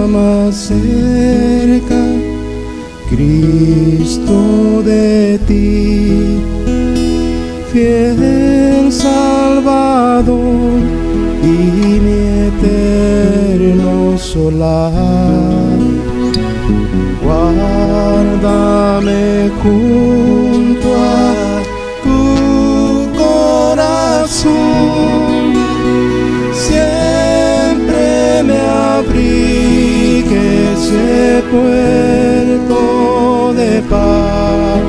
más cerca, Cristo de ti, fiel Salvador y mi eterno solar. Guárdame junto a tu corazón, siempre me abrigue ese puerto de paz,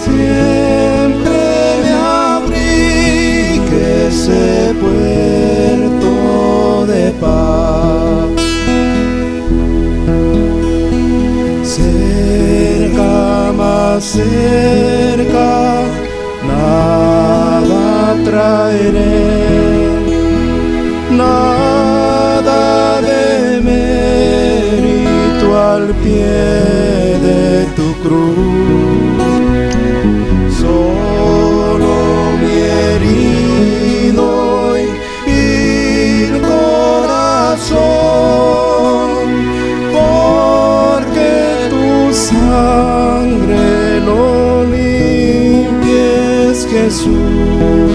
siempre me abrigue ese puerto de paz. Cerca, más cerca, nada traeré, nada de mérito al pie de tu cruz, solo mi herido y vil corazón, porque tu sangre lo limpies, Jesús,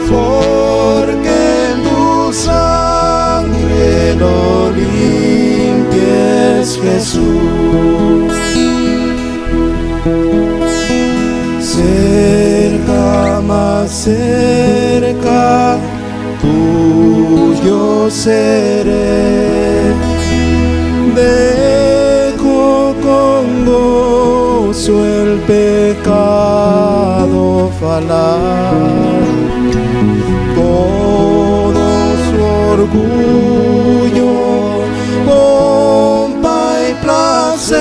porque tu sangre lo limpies, Jesús. Cerca, más cerca, tuyo seré. Dejo con gozo el pecado falar, todo su orgullo, pompa y placer.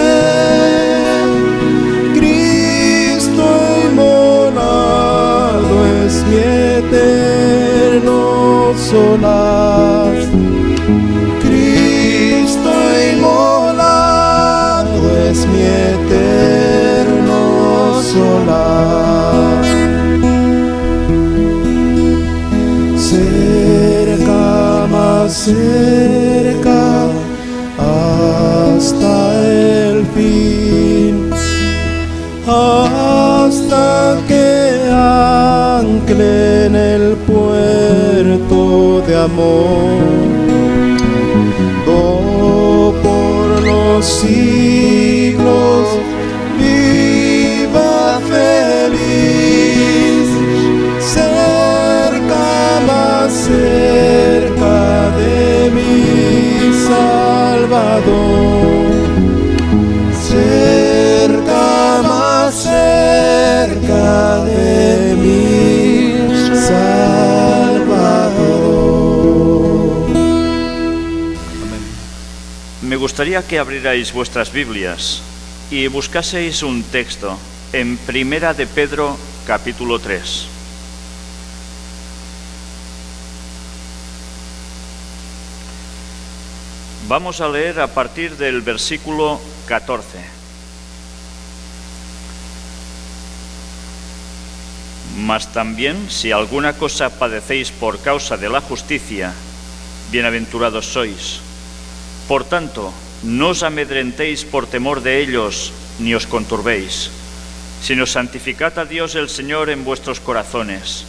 Cristo inmolado es mi eterno solar. Cristo inmolado es mi eterno solar. Cerca, más cerca, hasta el fin, hasta que ancle en el puerto de amor. Oh, por los siglos viva feliz, cerca, más cerca de mi Salvador, cerca, más cerca de mi Salvador. Me gustaría que abrierais vuestras Biblias y buscaseis un texto en Primera de Pedro, capítulo 3. Vamos a leer a partir del versículo 14. Mas también, si alguna cosa padecéis por causa de la justicia, bienaventurados sois. Por tanto, no os amedrentéis por temor de ellos, ni os conturbéis, sino santificad a Dios el Señor en vuestros corazones,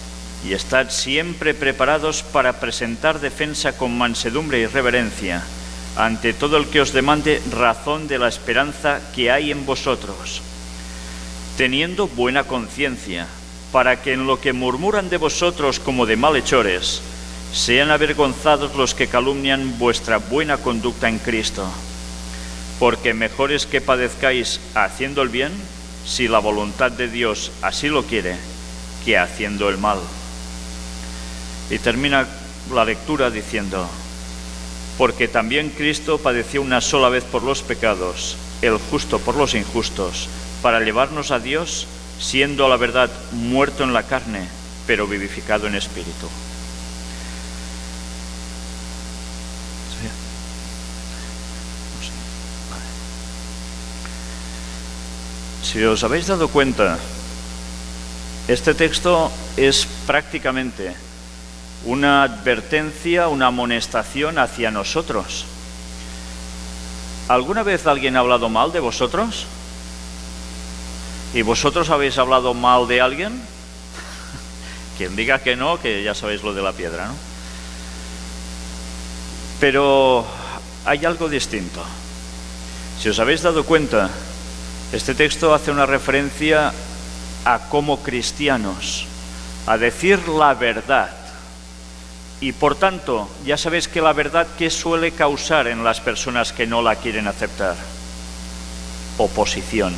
y estad siempre preparados para presentar defensa con mansedumbre y reverencia, ante todo el que os demande razón de la esperanza que hay en vosotros, teniendo buena conciencia, para que en lo que murmuran de vosotros como de malhechores, sean avergonzados los que calumnian vuestra buena conducta en Cristo. Porque mejor es que padezcáis haciendo el bien, si la voluntad de Dios así lo quiere, que haciendo el mal. Y termina la lectura diciendo: porque también Cristo padeció una sola vez por los pecados, el justo por los injustos, para llevarnos a Dios, siendo a la verdad muerto en la carne, pero vivificado en espíritu. Si os habéis dado cuenta, este texto es prácticamente una advertencia, una amonestación hacia nosotros. ¿Alguna vez alguien ha hablado mal de vosotros? ¿Y vosotros habéis hablado mal de alguien? Quien diga que no, que ya sabéis lo de la piedra, ¿no? Pero hay algo distinto. Si os habéis dado cuenta, este texto hace una referencia a como cristianos, a decir la verdad. Y por tanto, ya sabéis que la verdad, ¿qué suele causar en las personas que no la quieren aceptar? Oposición.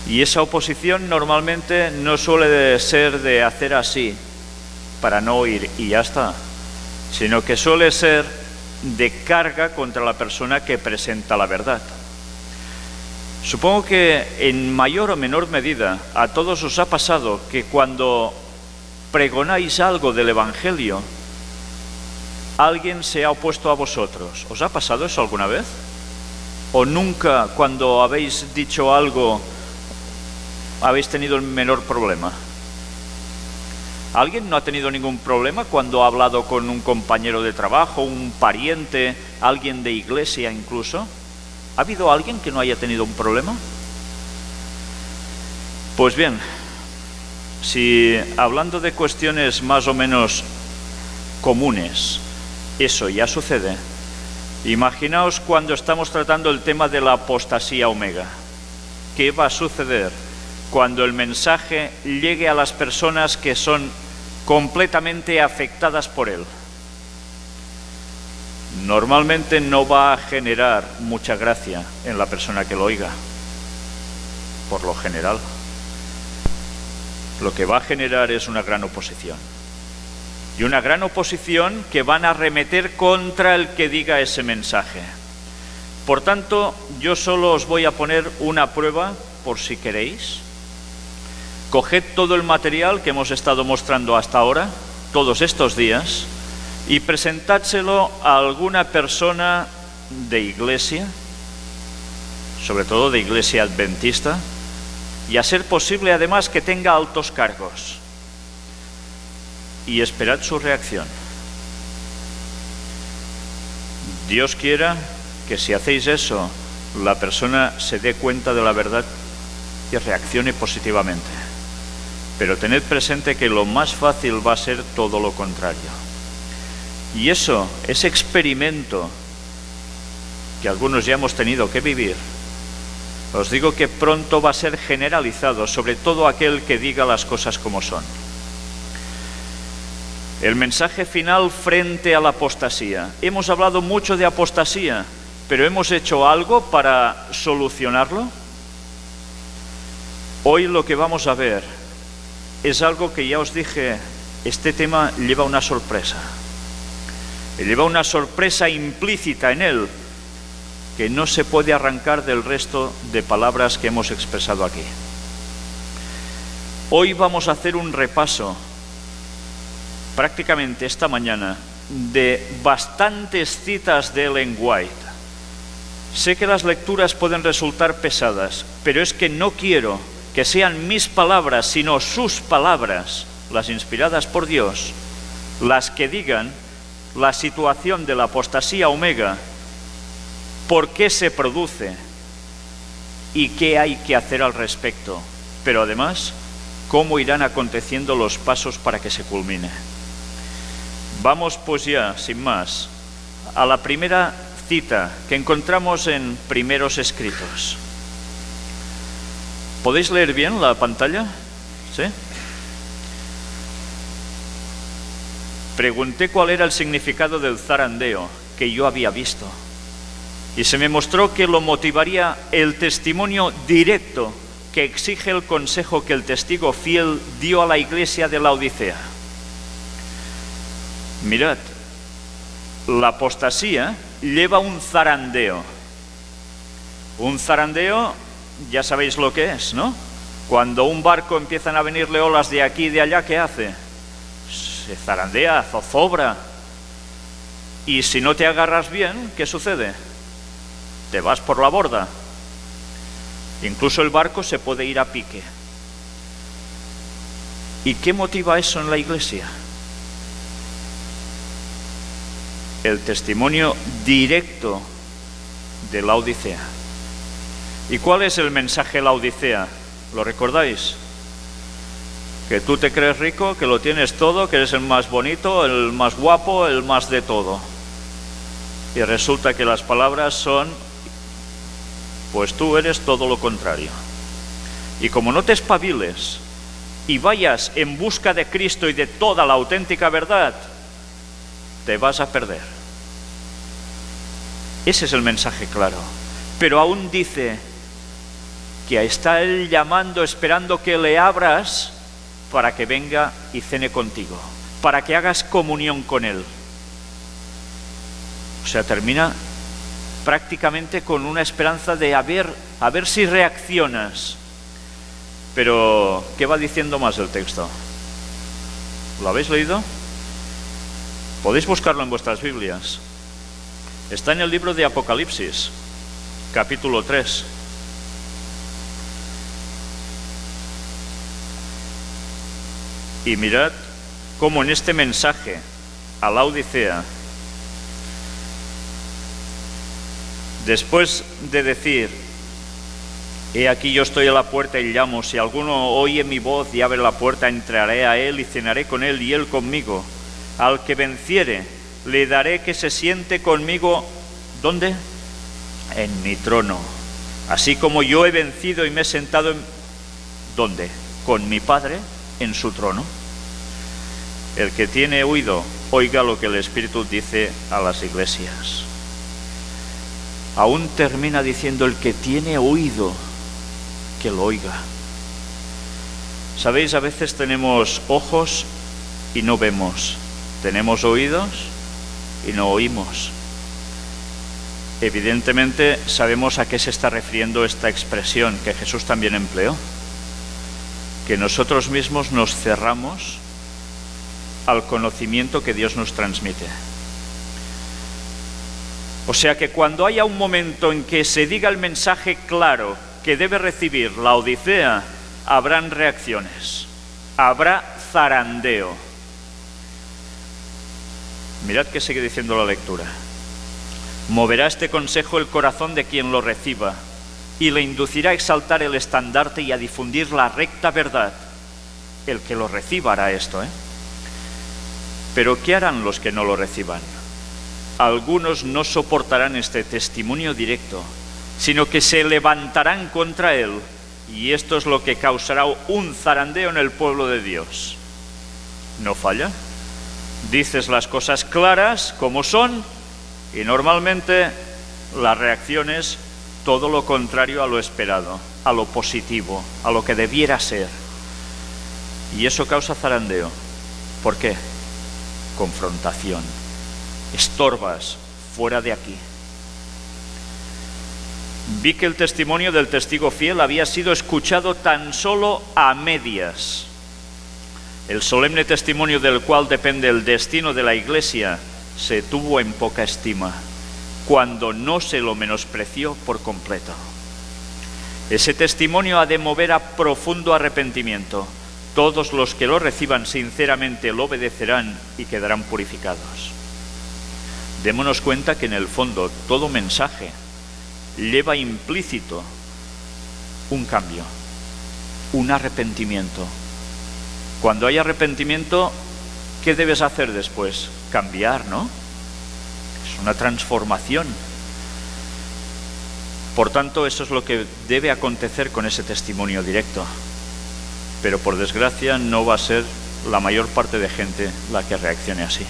Y esa oposición normalmente no suele ser de hacer así, para no oír y ya está, sino que suele ser de carga contra la persona que presenta la verdad. Supongo que en mayor o menor medida a todos os ha pasado que cuando pregonáis algo del Evangelio, alguien se ha opuesto a vosotros. ¿Os ha pasado eso alguna vez? ¿O nunca, cuando habéis dicho algo, habéis tenido el menor problema? ¿Alguien no ha tenido ningún problema cuando ha hablado con un compañero de trabajo, un pariente, alguien de iglesia incluso? ¿Ha habido alguien que no haya tenido un problema? Pues bien, si hablando de cuestiones más o menos comunes, eso ya sucede, imaginaos cuando estamos tratando el tema de la apostasía omega. ¿Qué va a suceder cuando el mensaje llegue a las personas que son completamente afectadas por él? Normalmente no va a generar mucha gracia en la persona que lo oiga, por lo general. Lo que va a generar es una gran oposición. Y una gran oposición que van a arremeter contra el que diga ese mensaje. Por tanto, yo solo os voy a poner una prueba, por si queréis. Coged todo el material que hemos estado mostrando hasta ahora, todos estos días, y presentádselo a alguna persona de iglesia, sobre todo de iglesia adventista, y a ser posible además que tenga altos cargos. Y esperad su reacción. Dios quiera que si hacéis eso, la persona se dé cuenta de la verdad y reaccione positivamente. Pero tened presente que lo más fácil va a ser todo lo contrario. Y eso, ese experimento que algunos ya hemos tenido que vivir, os digo que pronto va a ser generalizado sobre todo aquel que diga las cosas como son. El mensaje final frente a la apostasía. Hemos hablado mucho de apostasía, pero ¿hemos hecho algo para solucionarlo? Hoy lo que vamos a ver es algo que ya os dije, este tema lleva una sorpresa. Lleva una sorpresa implícita en él, que no se puede arrancar del resto de palabras que hemos expresado aquí. Hoy vamos a hacer un repaso, prácticamente esta mañana, de bastantes citas de Ellen White. Sé que las lecturas pueden resultar pesadas, pero es que no quiero que sean mis palabras, sino sus palabras, las inspiradas por Dios, las que digan la situación de la apostasía omega, por qué se produce y qué hay que hacer al respecto, pero además, cómo irán aconteciendo los pasos para que se culmine. Vamos pues ya, sin más, a la primera cita que encontramos en Primeros Escritos. ¿Podéis leer bien la pantalla? ¿Sí? Pregunté cuál era el significado del zarandeo que yo había visto. Y se me mostró que lo motivaría el testimonio directo que exige el consejo que el testigo fiel dio a la iglesia de Laodicea. Mirad, la apostasía lleva un zarandeo. Un zarandeo, ya sabéis lo que es, ¿no? Cuando un barco empiezan a venirle olas de aquí y de allá, ¿qué hace? Se zarandea, zozobra. Y si no te agarras bien, ¿qué sucede? Te vas por la borda. Incluso el barco se puede ir a pique. ¿Y qué motiva eso en la iglesia? el testimonio directo de Laodicea. ¿Y cuál es el mensaje de Laodicea? ¿Lo recordáis? Que tú te crees rico, que lo tienes todo, que eres el más bonito, el más guapo, el más de todo. Y resulta que las palabras son, pues tú eres todo lo contrario. Y como no te espabiles y vayas en busca de Cristo y de toda la auténtica verdad, te vas a perder. Ese es el mensaje claro. Pero aún dice que está Él llamando, esperando que le abras para que venga y cene contigo, para que hagas comunión con Él. O sea, termina prácticamente con una esperanza de a ver si reaccionas. Pero, ¿qué va diciendo más el texto? ¿Lo habéis leído? Podéis buscarlo en vuestras Biblias. Está en el libro de Apocalipsis, capítulo 3. Y mirad cómo en este mensaje a Laodicea, después de decir, he aquí yo estoy a la puerta y llamo, si alguno oye mi voz y abre la puerta, entraré a él y cenaré con él y él conmigo. Al que venciere, le daré que se siente conmigo, ¿dónde? En mi trono. Así como yo he vencido y me he sentado en... ¿Dónde? Con mi Padre en su trono. El que tiene oído, oiga lo que el Espíritu dice a las iglesias. Aún termina diciendo, el que tiene oído, que lo oiga. ¿Sabéis? A veces tenemos ojos y no vemos. Tenemos oídos y no oímos. Evidentemente sabemos a qué se está refiriendo esta expresión que Jesús también empleó. Que nosotros mismos nos cerramos al conocimiento que Dios nos transmite. O sea que cuando haya un momento en que se diga el mensaje claro que debe recibir Laodicea, habrán reacciones, habrá zarandeo. Mirad que sigue diciendo la lectura. Moverá este consejo el corazón de quien lo reciba y le inducirá a exaltar el estandarte y a difundir la recta verdad. El que lo reciba hará esto, Pero ¿qué harán los que no lo reciban? Algunos no soportarán este testimonio directo, sino que se levantarán contra él, y esto es lo que causará un zarandeo en el pueblo de Dios. ¿No falla? Dices las cosas claras como son, y normalmente la reacción es todo lo contrario a lo esperado, a lo positivo, a lo que debiera ser. Y eso causa zarandeo. ¿Por qué? Confrontación. Estorbas, fuera de aquí. Vi que el testimonio del testigo fiel había sido escuchado tan solo a medias. El solemne testimonio del cual depende el destino de la Iglesia se tuvo en poca estima, cuando no se lo menospreció por completo. Ese testimonio ha de mover a profundo arrepentimiento. Todos los que lo reciban sinceramente lo obedecerán y quedarán purificados. Démonos cuenta que en el fondo todo mensaje lleva implícito un cambio, un arrepentimiento. Cuando hay arrepentimiento, ¿qué debes hacer después? Cambiar, ¿no? Es una transformación. Por tanto, eso es lo que debe acontecer con ese testimonio directo. Pero por desgracia no va a ser la mayor parte de gente la que reaccione así.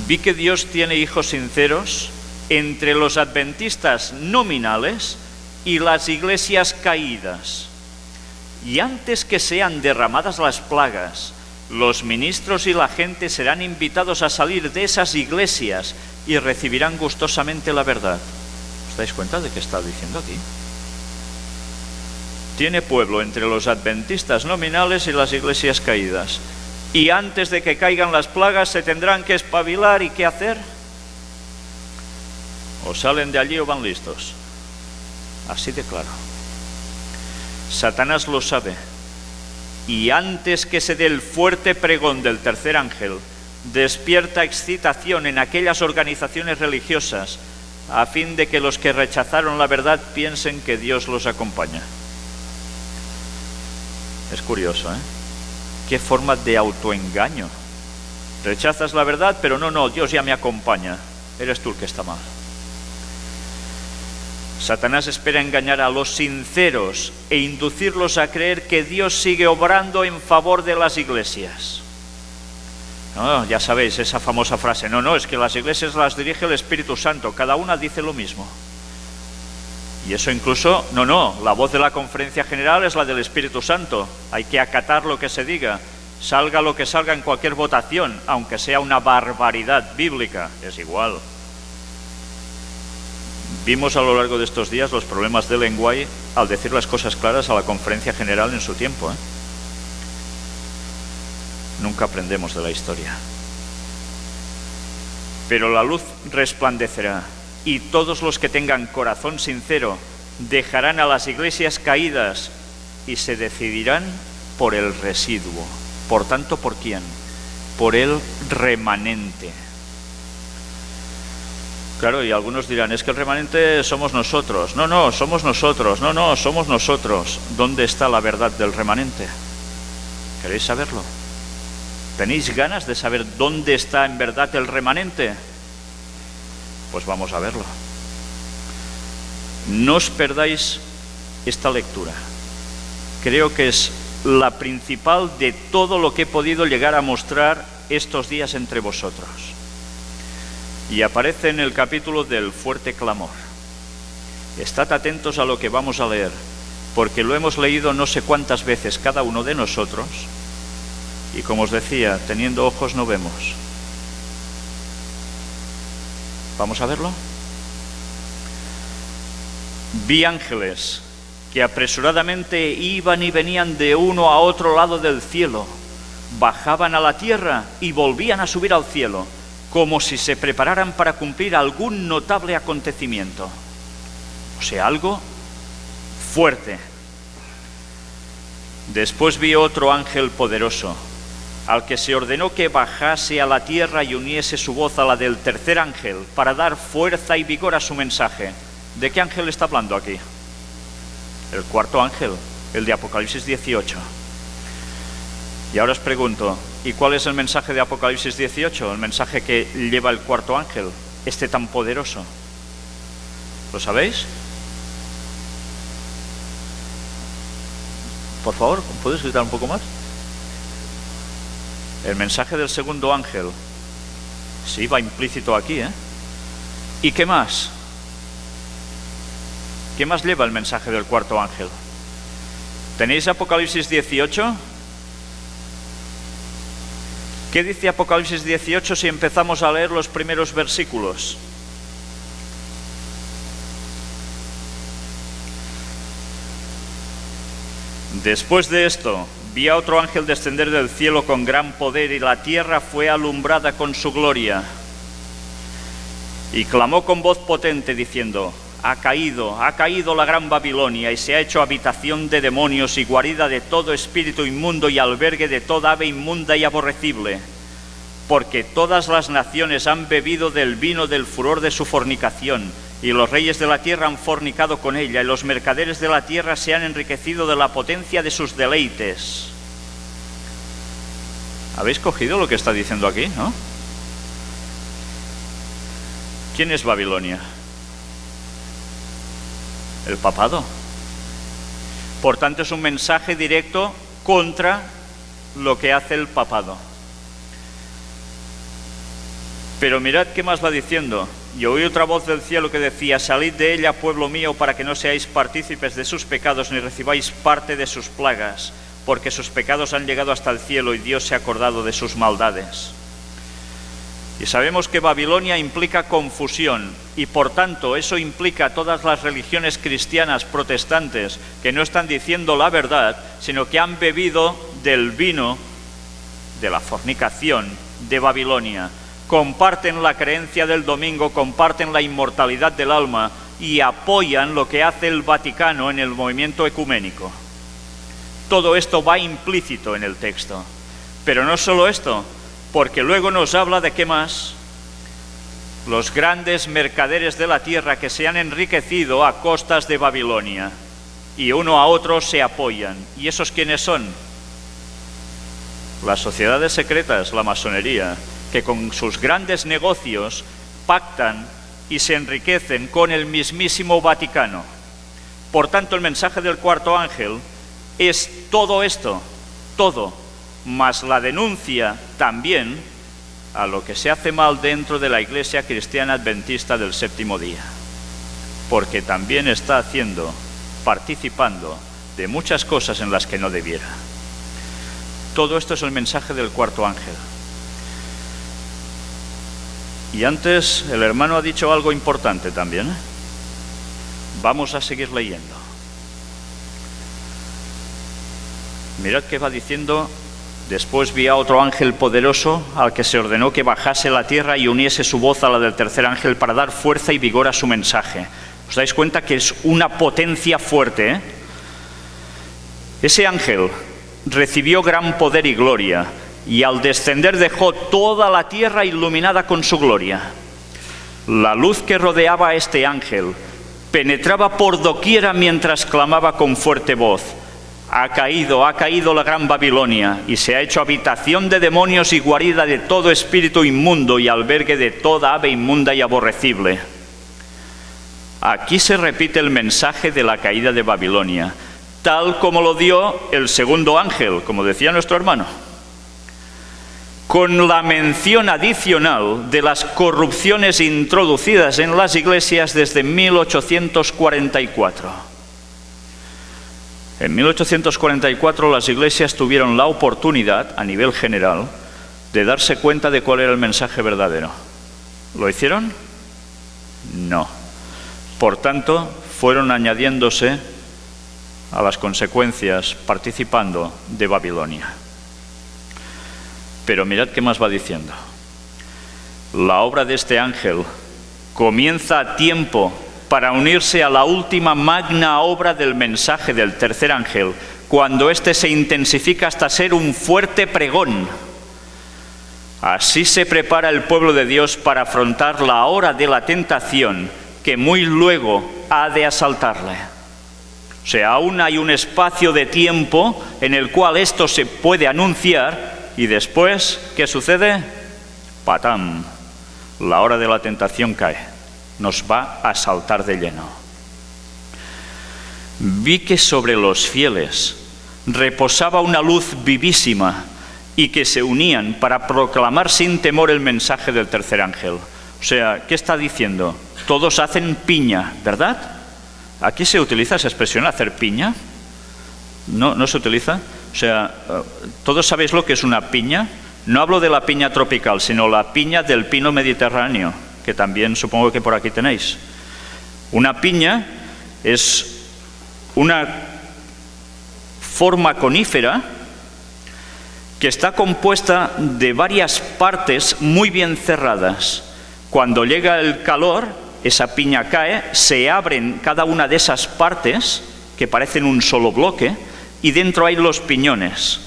Vi que Dios tiene hijos sinceros entre los adventistas nominales y las iglesias caídas. Y antes que sean derramadas las plagas, los ministros y la gente serán invitados a salir de esas iglesias y recibirán gustosamente la verdad. ¿Os dais cuenta de qué está diciendo aquí? Tiene pueblo entre los adventistas nominales y las iglesias caídas. Y antes de que caigan las plagas se tendrán que espabilar. ¿Y qué hacer? O salen de allí o van listos. Así de claro. Satanás lo sabe. Y antes que se dé el fuerte pregón del tercer ángel, despierta excitación en aquellas organizaciones religiosas a fin de que los que rechazaron la verdad piensen que Dios los acompaña. Es curioso, ¿eh? Qué forma de autoengaño. Rechazas la verdad, pero no, Dios ya me acompaña. Eres tú el que está mal. Satanás espera engañar a los sinceros e inducirlos a creer que Dios sigue obrando en favor de las iglesias. No, ya sabéis esa famosa frase, no, es que las iglesias las dirige el Espíritu Santo, cada una dice lo mismo. Y eso incluso, no, la voz de la conferencia general es la del Espíritu Santo, hay que acatar lo que se diga, salga lo que salga en cualquier votación, aunque sea una barbaridad bíblica, es igual. Vimos a lo largo de estos días los problemas de Ellen White al decir las cosas claras a la conferencia general en su tiempo, ¿eh? Nunca aprendemos de la historia. Pero la luz resplandecerá y todos los que tengan corazón sincero dejarán a las iglesias caídas y se decidirán por el residuo. Por tanto, ¿por quién? Por el remanente. Claro, y algunos dirán, es que el remanente somos nosotros. No, somos nosotros. No, somos nosotros. ¿Dónde está la verdad del remanente? ¿Queréis saberlo? ¿Tenéis ganas de saber dónde está en verdad el remanente? Pues vamos a verlo. No os perdáis esta lectura. Creo que es la principal de todo lo que he podido llegar a mostrar estos días entre vosotros. Y aparece en el capítulo del fuerte clamor. Estad atentos a lo que vamos a leer, porque lo hemos leído no sé cuántas veces cada uno de nosotros, y como os decía, teniendo ojos no vemos. ¿Vamos a verlo? Vi ángeles que apresuradamente iban y venían de uno a otro lado del cielo, bajaban a la tierra y volvían a subir al cielo, como si se prepararan para cumplir algún notable acontecimiento. O sea, algo fuerte. Después vi otro ángel poderoso, al que se ordenó que bajase a la tierra y uniese su voz a la del tercer ángel para dar fuerza y vigor a su mensaje. ¿De qué ángel está hablando aquí? El cuarto ángel, el de Apocalipsis 18. Y ahora os pregunto, ¿y cuál es el mensaje de Apocalipsis 18? El mensaje que lleva el cuarto ángel, este tan poderoso. ¿Lo sabéis? Por favor, ¿puedes gritar un poco más? El mensaje del segundo ángel. Sí, va implícito aquí, ¿eh? ¿Y qué más? ¿Qué más lleva el mensaje del cuarto ángel? ¿Tenéis Apocalipsis 18? ¿Qué dice Apocalipsis 18 si empezamos a leer los primeros versículos? Después de esto, vi a otro ángel descender del cielo con gran poder y la tierra fue alumbrada con su gloria. Y clamó con voz potente diciendo, ha caído la gran Babilonia y se ha hecho habitación de demonios y guarida de todo espíritu inmundo y albergue de toda ave inmunda y aborrecible, porque todas las naciones han bebido del vino del furor de su fornicación, y los reyes de la tierra han fornicado con ella, y los mercaderes de la tierra se han enriquecido de la potencia de sus deleites. ¿Habéis cogido lo que está diciendo aquí, no? ¿Quién es Babilonia? El papado. Por tanto, es un mensaje directo contra lo que hace el papado. Pero mirad qué más va diciendo. Y oí otra voz del cielo que decía, salid de ella, pueblo mío, para que no seáis partícipes de sus pecados, ni recibáis parte de sus plagas, porque sus pecados han llegado hasta el cielo y Dios se ha acordado de sus maldades. Y sabemos que Babilonia implica confusión, y por tanto eso implica a todas las religiones cristianas protestantes que no están diciendo la verdad, sino que han bebido del vino de la fornicación de Babilonia. Comparten la creencia del domingo, comparten la inmortalidad del alma y apoyan lo que hace el Vaticano en el movimiento ecuménico. Todo esto va implícito en el texto. Pero no solo esto, porque luego nos habla de qué más. Los grandes mercaderes de la tierra que se han enriquecido a costas de Babilonia, y uno a otro se apoyan. ¿Y esos quiénes son? Las sociedades secretas, la masonería, que con sus grandes negocios pactan y se enriquecen con el mismísimo Vaticano. Por tanto, el mensaje del cuarto ángel es todo esto, todo, más la denuncia también a lo que se hace mal dentro de la Iglesia Cristiana Adventista del Séptimo Día, porque también está participando de muchas cosas en las que no debiera. Todo esto es el mensaje del cuarto ángel. Y antes el hermano ha dicho algo importante también. Vamos a seguir leyendo. Mirad qué va diciendo. Después vi a otro ángel poderoso al que se ordenó que bajase a la tierra y uniese su voz a la del tercer ángel para dar fuerza y vigor a su mensaje. ¿Os dais cuenta que es una potencia fuerte, eh? Ese ángel recibió gran poder y gloria, y al descender dejó toda la tierra iluminada con su gloria. La luz que rodeaba a este ángel penetraba por doquiera mientras clamaba con fuerte voz: ha caído la gran Babilonia, y se ha hecho habitación de demonios y guarida de todo espíritu inmundo y albergue de toda ave inmunda y aborrecible. Aquí se repite el mensaje de la caída de Babilonia, tal como lo dio el segundo ángel, como decía nuestro hermano, con la mención adicional de las corrupciones introducidas en las iglesias desde 1844. En 1844 las iglesias tuvieron la oportunidad, a nivel general, de darse cuenta de cuál era el mensaje verdadero. ¿Lo hicieron? No. Por tanto, fueron añadiéndose a las consecuencias, participando de Babilonia. Pero mirad qué más va diciendo. La obra de este ángel comienza a tiempo para unirse a la última magna obra del mensaje del tercer ángel, cuando éste se intensifica hasta ser un fuerte pregón. Así se prepara el pueblo de Dios para afrontar la hora de la tentación que muy luego ha de asaltarle. O sea, aún hay un espacio de tiempo en el cual esto se puede anunciar, y después, ¿qué sucede? ¡Patam! La hora de la tentación cae. Nos va a asaltar de lleno. Vi que sobre los fieles reposaba una luz vivísima y que se unían para proclamar sin temor el mensaje del tercer ángel. O sea, ¿qué está diciendo? Todos hacen piña, ¿verdad? ¿Aquí se utiliza esa expresión, hacer piña? ¿No se utiliza? O sea, ¿todos sabéis lo que es una piña? No hablo de la piña tropical, sino la piña del pino mediterráneo, que también supongo que por aquí tenéis. Una piña es una forma conífera que está compuesta de varias partes muy bien cerradas. Cuando llega el calor, esa piña cae, se abren cada una de esas partes, que parecen un solo bloque, y dentro hay los piñones,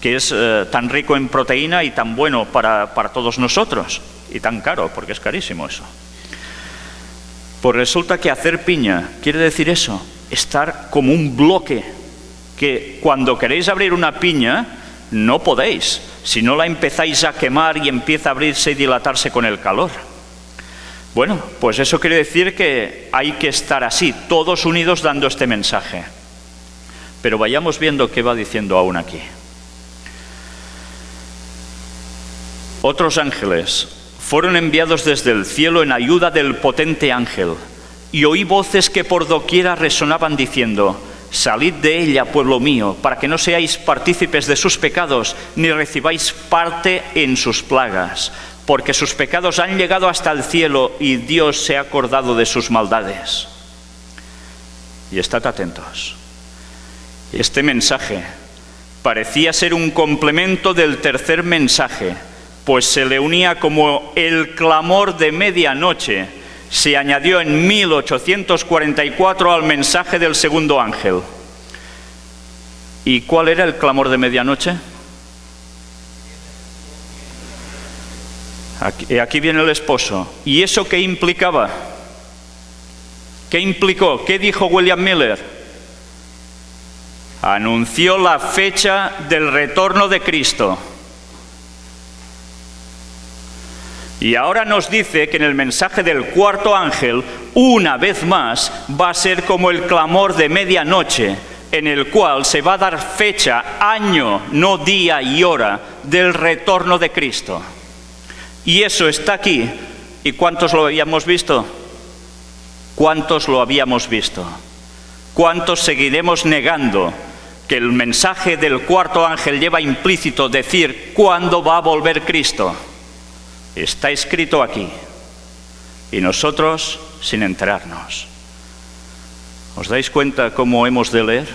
que es tan rico en proteína y tan bueno para todos nosotros, y tan caro, porque es carísimo eso. Pues resulta que hacer piña quiere decir eso, estar como un bloque, que cuando queréis abrir una piña, no podéis, si no la empezáis a quemar y empieza a abrirse y dilatarse con el calor. Bueno, pues eso quiere decir que hay que estar así, todos unidos dando este mensaje. Pero vayamos viendo qué va diciendo aún aquí. Otros ángeles fueron enviados desde el cielo en ayuda del potente ángel, y oí voces que por doquiera resonaban diciendo: salid de ella, pueblo mío, para que no seáis partícipes de sus pecados, ni recibáis parte en sus plagas, porque sus pecados han llegado hasta el cielo y Dios se ha acordado de sus maldades. Y estad atentos. Este mensaje parecía ser un complemento del tercer mensaje, pues se le unía como el clamor de medianoche. Se añadió en 1844 al mensaje del segundo ángel. ¿Y cuál era el clamor de medianoche? Aquí viene el esposo. ¿Y eso qué implicaba? ¿Qué implicó? ¿Qué dijo William Miller? Anunció la fecha del retorno de Cristo. Y ahora nos dice que en el mensaje del cuarto ángel, una vez más, va a ser como el clamor de medianoche, en el cual se va a dar fecha, año, no día y hora, del retorno de Cristo. Y eso está aquí. ¿Y cuántos lo habíamos visto? ¿Cuántos lo habíamos visto? ¿Cuántos seguiremos negando que el mensaje del cuarto ángel lleva implícito decir cuándo va a volver Cristo? Está escrito aquí. Y nosotros sin enterarnos. ¿Os dais cuenta cómo hemos de leer?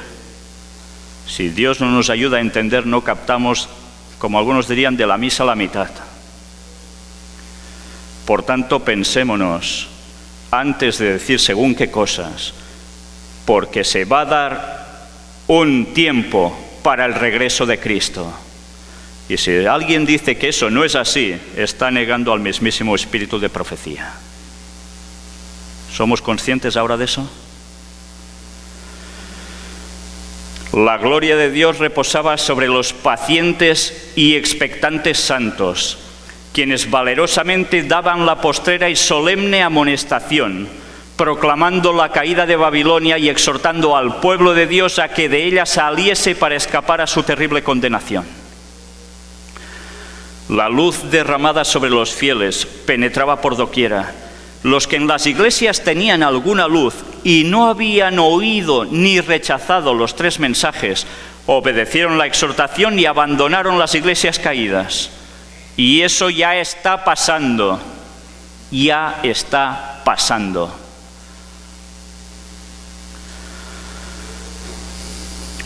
Si Dios no nos ayuda a entender, no captamos, como algunos dirían, de la misa a la mitad. Por tanto, pensémonos antes de decir según qué cosas, porque se va a dar un tiempo para el regreso de Cristo. Y si alguien dice que eso no es así, está negando al mismísimo espíritu de profecía. ¿Somos conscientes ahora de eso? La gloria de Dios reposaba sobre los pacientes y expectantes santos, quienes valerosamente daban la postrera y solemne amonestación, proclamando la caída de Babilonia y exhortando al pueblo de Dios a que de ella saliese para escapar a su terrible condenación. La luz derramada sobre los fieles penetraba por doquiera. Los que en las iglesias tenían alguna luz y no habían oído ni rechazado los 3 mensajes, obedecieron la exhortación y abandonaron las iglesias caídas. Y eso ya está pasando. Ya está pasando.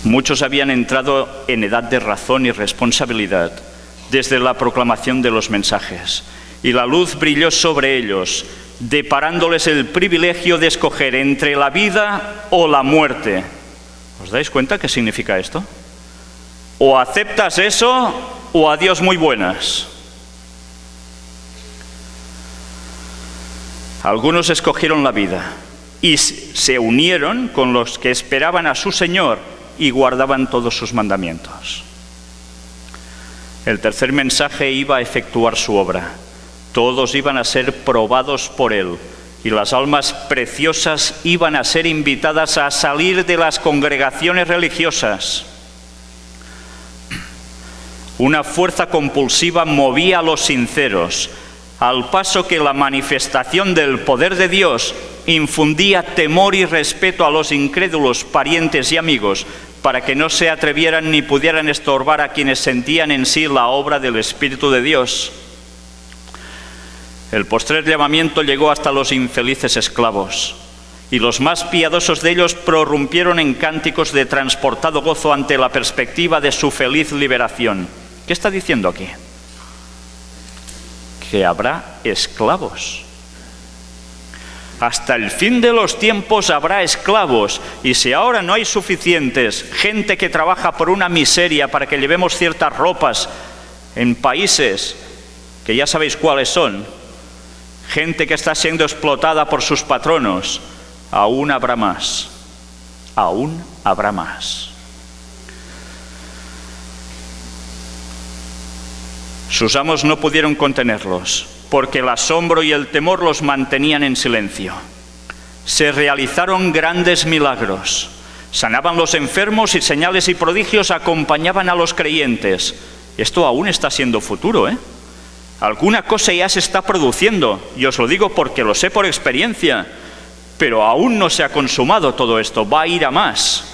Muchos habían entrado en edad de razón y responsabilidad desde la proclamación de los mensajes, y la luz brilló sobre ellos, deparándoles el privilegio de escoger entre la vida o la muerte. ¿Os dais cuenta qué significa esto? O aceptas eso o adiós muy buenas. Algunos escogieron la vida y se unieron con los que esperaban a su Señor y guardaban todos sus mandamientos. El tercer mensaje iba a efectuar su obra. Todos iban a ser probados por él y las almas preciosas iban a ser invitadas a salir de las congregaciones religiosas. Una fuerza compulsiva movía a los sinceros, al paso que la manifestación del poder de Dios infundía temor y respeto a los incrédulos parientes y amigos, para que no se atrevieran ni pudieran estorbar a quienes sentían en sí la obra del Espíritu de Dios. El postrer llamamiento llegó hasta los infelices esclavos, y los más piadosos de ellos prorrumpieron en cánticos de transportado gozo ante la perspectiva de su feliz liberación. ¿Qué está diciendo aquí? Que habrá esclavos. Hasta el fin de los tiempos habrá esclavos, y si ahora no hay suficientes, gente que trabaja por una miseria para que llevemos ciertas ropas en países que ya sabéis cuáles son, gente que está siendo explotada por sus patronos, aún habrá más, aún habrá más. Sus amos no pudieron contenerlos, porque el asombro y el temor los mantenían en silencio. Se realizaron grandes milagros. Sanaban los enfermos y señales y prodigios acompañaban a los creyentes. Esto aún está siendo futuro, ¿eh? Alguna cosa ya se está produciendo, y os lo digo porque lo sé por experiencia, pero aún no se ha consumado todo esto, va a ir a más.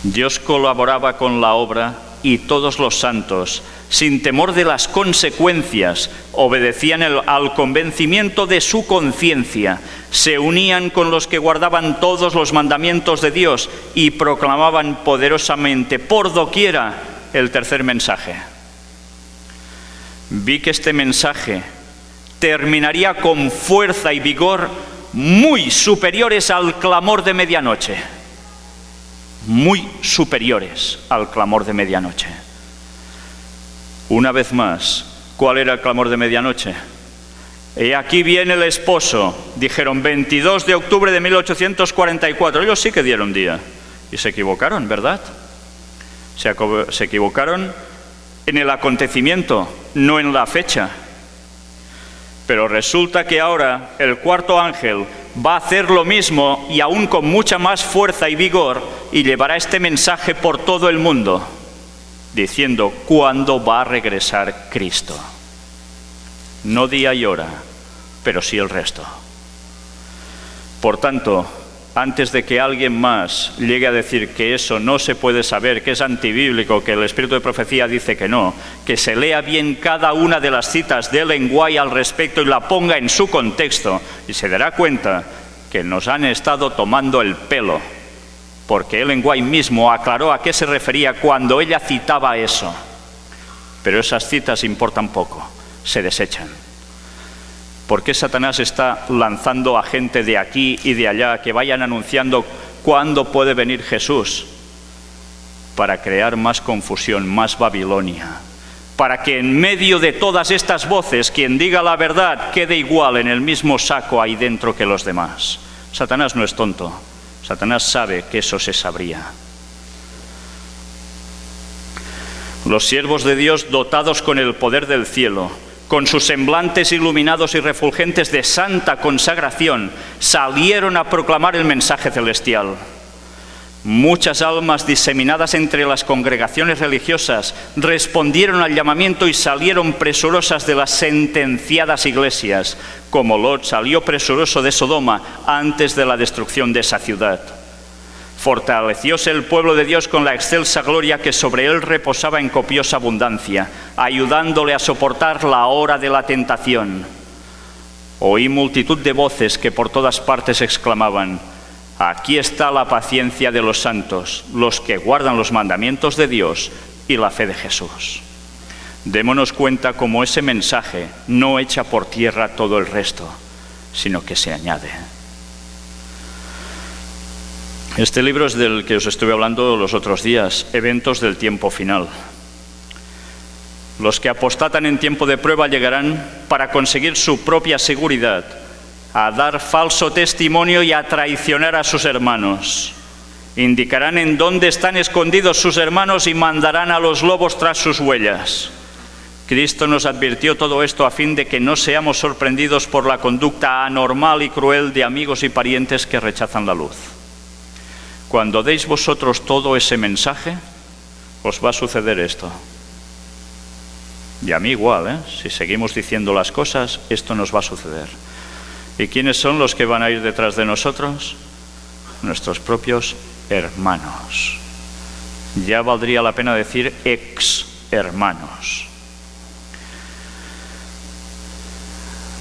Dios colaboraba con la obra y todos los santos, sin temor de las consecuencias, obedecían al convencimiento de su conciencia, se unían con los que guardaban todos los mandamientos de Dios y proclamaban poderosamente por doquiera el tercer mensaje. Vi que este mensaje terminaría con fuerza y vigor muy superiores al clamor de medianoche. Muy superiores al clamor de medianoche. Una vez más, ¿cuál era el clamor de medianoche? Y aquí viene el esposo. Dijeron 22 de octubre de 1844. Ellos sí que dieron día. Y se equivocaron, ¿verdad? Se equivocaron en el acontecimiento, no en la fecha. Pero resulta que ahora el cuarto ángel va a hacer lo mismo y aún con mucha más fuerza y vigor, y llevará este mensaje por todo el mundo, diciendo cuándo va a regresar Cristo. No día y hora, pero sí el resto. Por tanto, antes de que alguien más llegue a decir que eso no se puede saber, que es antibíblico, que el espíritu de profecía dice que no, que se lea bien cada una de las citas de Ellen White al respecto y la ponga en su contexto, y se dará cuenta que nos han estado tomando el pelo, porque Ellen White mismo aclaró a qué se refería cuando ella citaba eso. Pero esas citas importan poco, se desechan. ¿Por qué Satanás está lanzando a gente de aquí y de allá que vayan anunciando cuándo puede venir Jesús? Para crear más confusión, más Babilonia. Para que en medio de todas estas voces, quien diga la verdad quede igual en el mismo saco ahí dentro que los demás. Satanás no es tonto. Satanás sabe que eso se sabría. Los siervos de Dios, dotados con el poder del cielo, con sus semblantes iluminados y refulgentes de santa consagración, salieron a proclamar el mensaje celestial. Muchas almas diseminadas entre las congregaciones religiosas respondieron al llamamiento y salieron presurosas de las sentenciadas iglesias, como Lot salió presuroso de Sodoma antes de la destrucción de esa ciudad. Fortalecióse el pueblo de Dios con la excelsa gloria que sobre él reposaba en copiosa abundancia, ayudándole a soportar la hora de la tentación. Oí multitud de voces que por todas partes exclamaban: aquí está la paciencia de los santos, los que guardan los mandamientos de Dios y la fe de Jesús. Démonos cuenta cómo ese mensaje no echa por tierra todo el resto, sino que se añade. Este libro es del que os estuve hablando los otros días, Eventos del tiempo final. Los que apostatan en tiempo de prueba llegarán para conseguir su propia seguridad, a dar falso testimonio y a traicionar a sus hermanos. Indicarán en dónde están escondidos sus hermanos y mandarán a los lobos tras sus huellas. Cristo nos advirtió todo esto a fin de que no seamos sorprendidos por la conducta anormal y cruel de amigos y parientes que rechazan la luz. Cuando deis vosotros todo ese mensaje, os va a suceder esto. Y a mí igual, si seguimos diciendo las cosas, esto nos va a suceder. ¿Y quiénes son los que van a ir detrás de nosotros? Nuestros propios hermanos. Ya valdría la pena decir ex hermanos.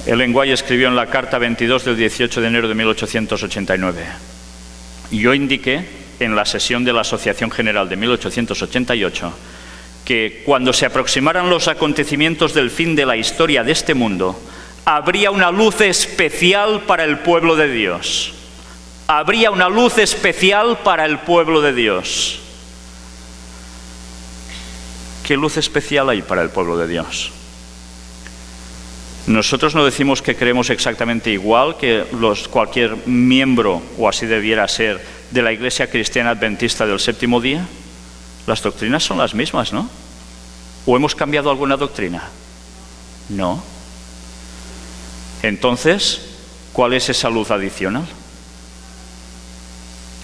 Ellen White escribió en la carta 22 del 18 de enero de 1889. Yo indiqué en la sesión de la Asociación General de 1888 que cuando se aproximaran los acontecimientos del fin de la historia de este mundo, habría una luz especial para el pueblo de Dios. Habría una luz especial para el pueblo de Dios. ¿Qué luz especial hay para el pueblo de Dios? Nosotros no decimos que creemos exactamente igual que cualquier miembro, o así debiera ser, de la Iglesia Cristiana Adventista del Séptimo Día. Las doctrinas son las mismas, ¿no? ¿O hemos cambiado alguna doctrina? No. Entonces, ¿cuál es esa luz adicional?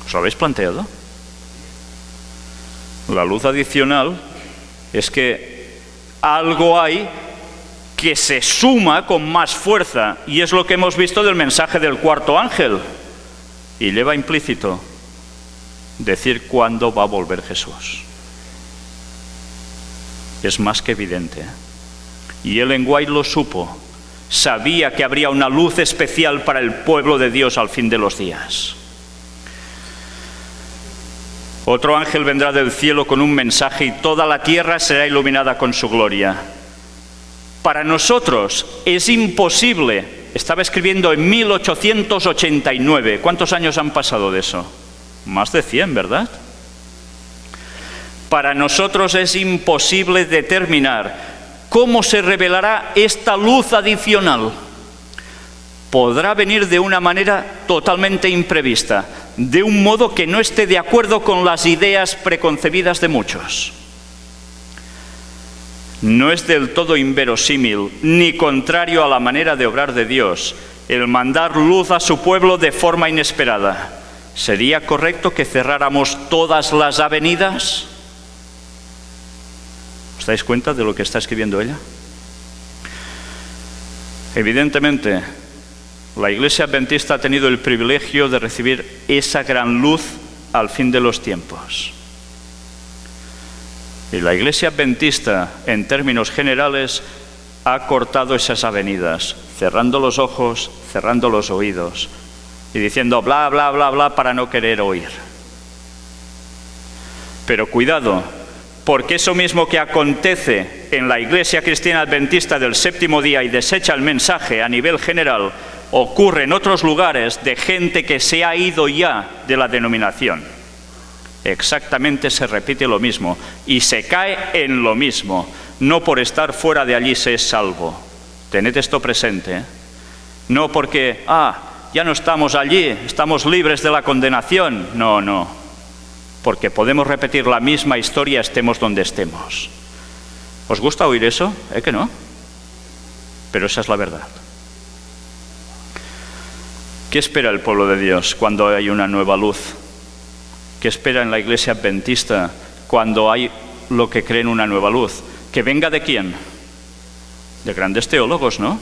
¿Os lo habéis planteado? La luz adicional es que algo hay que se suma con más fuerza, y es lo que hemos visto del mensaje del cuarto ángel, y lleva implícito decir cuándo va a volver Jesús. Es más que evidente. Y Ellen White lo supo, sabía que habría una luz especial para el pueblo de Dios al fin de los días. Otro ángel vendrá del cielo con un mensaje y toda la tierra será iluminada con su gloria. Para nosotros es imposible. Estaba escribiendo en 1889. ¿Cuántos años han pasado de eso? Más de 100, ¿verdad? Para nosotros es imposible determinar ¿Cómo se revelará esta luz adicional? Podrá venir de una manera totalmente imprevista, de un modo que no esté de acuerdo con las ideas preconcebidas de muchos. No es del todo inverosímil ni contrario a la manera de obrar de Dios el mandar luz a su pueblo de forma inesperada. ¿Sería correcto que cerráramos todas las avenidas? ¿Os dais cuenta de lo que está escribiendo ella? Evidentemente, la Iglesia Adventista ha tenido el privilegio de recibir esa gran luz al fin de los tiempos. Y la Iglesia Adventista, en términos generales, ha cortado esas avenidas, cerrando los ojos, cerrando los oídos y diciendo bla, bla, bla, bla para no querer oír. Pero cuidado, porque eso mismo que acontece en la Iglesia Cristiana Adventista del séptimo día y desecha el mensaje a nivel general, ocurre en otros lugares de gente que se ha ido ya de la denominación. Exactamente se repite lo mismo y se cae en lo mismo. No por estar fuera de allí se es salvo. Tened esto presente, ¿eh? No porque, ya no estamos allí, estamos libres de la condenación. No, no. Porque podemos repetir la misma historia estemos donde estemos. ¿Os gusta oír eso? Que no. Pero esa es la verdad. ¿Qué espera el pueblo de Dios cuando hay una nueva luz? ¿Qué espera en la Iglesia Adventista cuando hay lo que creen una nueva luz? ¿Que venga de quién? De grandes teólogos, ¿no?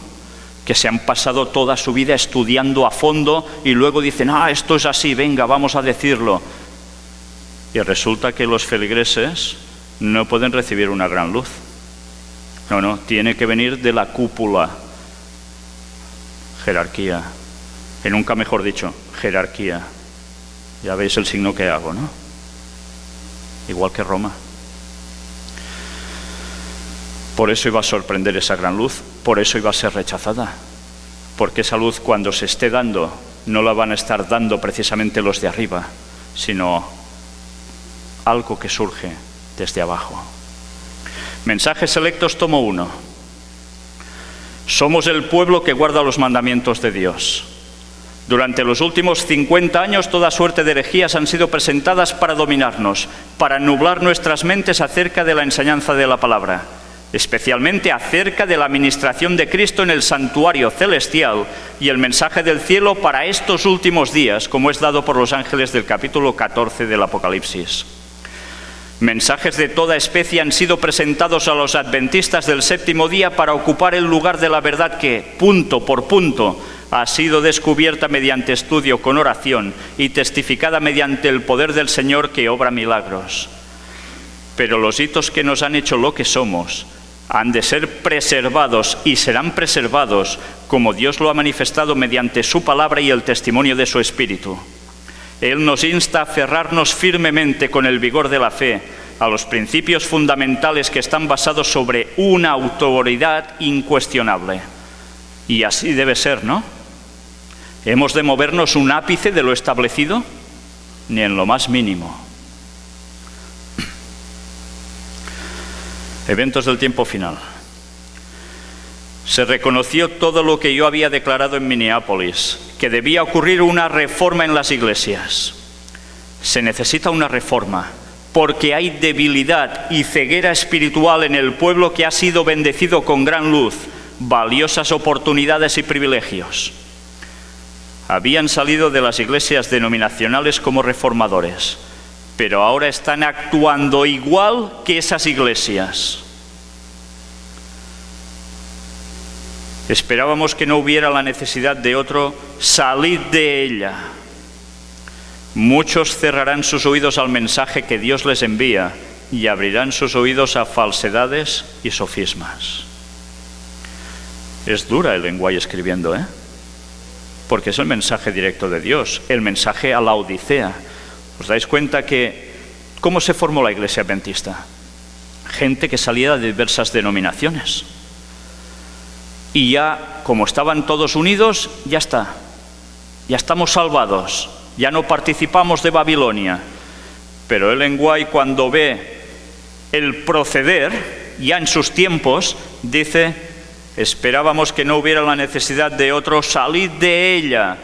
Que se han pasado toda su vida estudiando a fondo y luego dicen, esto es así, venga, vamos a decirlo. Y resulta que los feligreses no pueden recibir una gran luz. No, tiene que venir de la cúpula. Jerarquía. Y nunca mejor dicho, jerarquía. Ya veis el signo que hago, ¿no? Igual que Roma. Por eso iba a sorprender esa gran luz, por eso iba a ser rechazada. Porque esa luz cuando se esté dando, no la van a estar dando precisamente los de arriba, sino algo que surge desde abajo. Mensajes selectos, tomo 1. Somos el pueblo que guarda los mandamientos de Dios. Durante los últimos 50 años, toda suerte de herejías han sido presentadas para dominarnos, para nublar nuestras mentes acerca de la enseñanza de la palabra, especialmente acerca de la ministración de Cristo en el santuario celestial y el mensaje del cielo para estos últimos días, como es dado por los ángeles del capítulo 14 del Apocalipsis. Mensajes de toda especie han sido presentados a los adventistas del séptimo día para ocupar el lugar de la verdad que, punto por punto, ha sido descubierta mediante estudio con oración y testificada mediante el poder del Señor que obra milagros. Pero los hitos que nos han hecho lo que somos han de ser preservados y serán preservados como Dios lo ha manifestado mediante su palabra y el testimonio de su Espíritu. Él nos insta a aferrarnos firmemente con el vigor de la fe a los principios fundamentales que están basados sobre una autoridad incuestionable. Y así debe ser, ¿no? ¿Hemos de movernos un ápice de lo establecido? Ni en lo más mínimo. Eventos del tiempo final. Se reconoció todo lo que yo había declarado en Minneapolis, que debía ocurrir una reforma en las iglesias. Se necesita una reforma, porque hay debilidad y ceguera espiritual en el pueblo que ha sido bendecido con gran luz, valiosas oportunidades y privilegios. Habían salido de las iglesias denominacionales como reformadores, pero ahora están actuando igual que esas iglesias. Esperábamos que no hubiera la necesidad de otro salir de ella. Muchos cerrarán sus oídos al mensaje que Dios les envía y abrirán sus oídos a falsedades y sofismas. Es dura el lenguaje escribiendo, porque es el mensaje directo de Dios, el mensaje a la Odisea. ¿Os dais cuenta que cómo se formó la Iglesia Adventista? Gente que salía de diversas denominaciones. Y ya, como estaban todos unidos, ya está. Ya estamos salvados. Ya no participamos de Babilonia. Pero Ellen White, cuando ve el proceder, ya en sus tiempos, dice, esperábamos que no hubiera la necesidad de otro, salid de ella.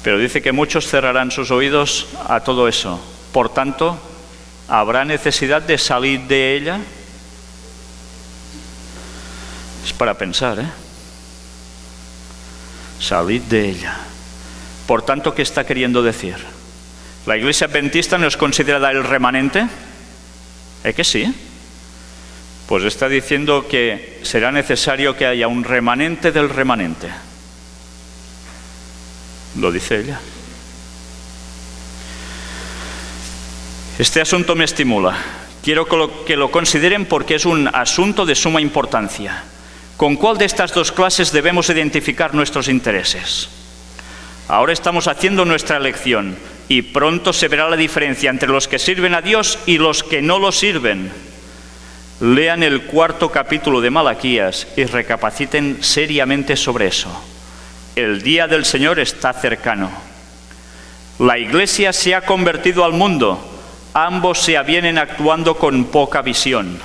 Pero dice que muchos cerrarán sus oídos a todo eso. Por tanto, ¿habrá necesidad de salir de ella? Es para pensar, ¿eh? Salid de ella. Por tanto, ¿qué está queriendo decir? ¿La Iglesia Adventista no es considerada el remanente? ¿Es que sí? Pues está diciendo que será necesario que haya un remanente del remanente. Lo dice ella. Este asunto me estimula. Quiero que lo consideren porque es un asunto de suma importancia. ¿Con cuál de estas dos clases debemos identificar nuestros intereses? Ahora estamos haciendo nuestra elección y pronto se verá la diferencia entre los que sirven a Dios y los que no lo sirven. Lean el 4º capítulo de Malaquías y recapaciten seriamente sobre eso. El día del Señor está cercano. La Iglesia se ha convertido al mundo. Ambos se avienen actuando con poca visión.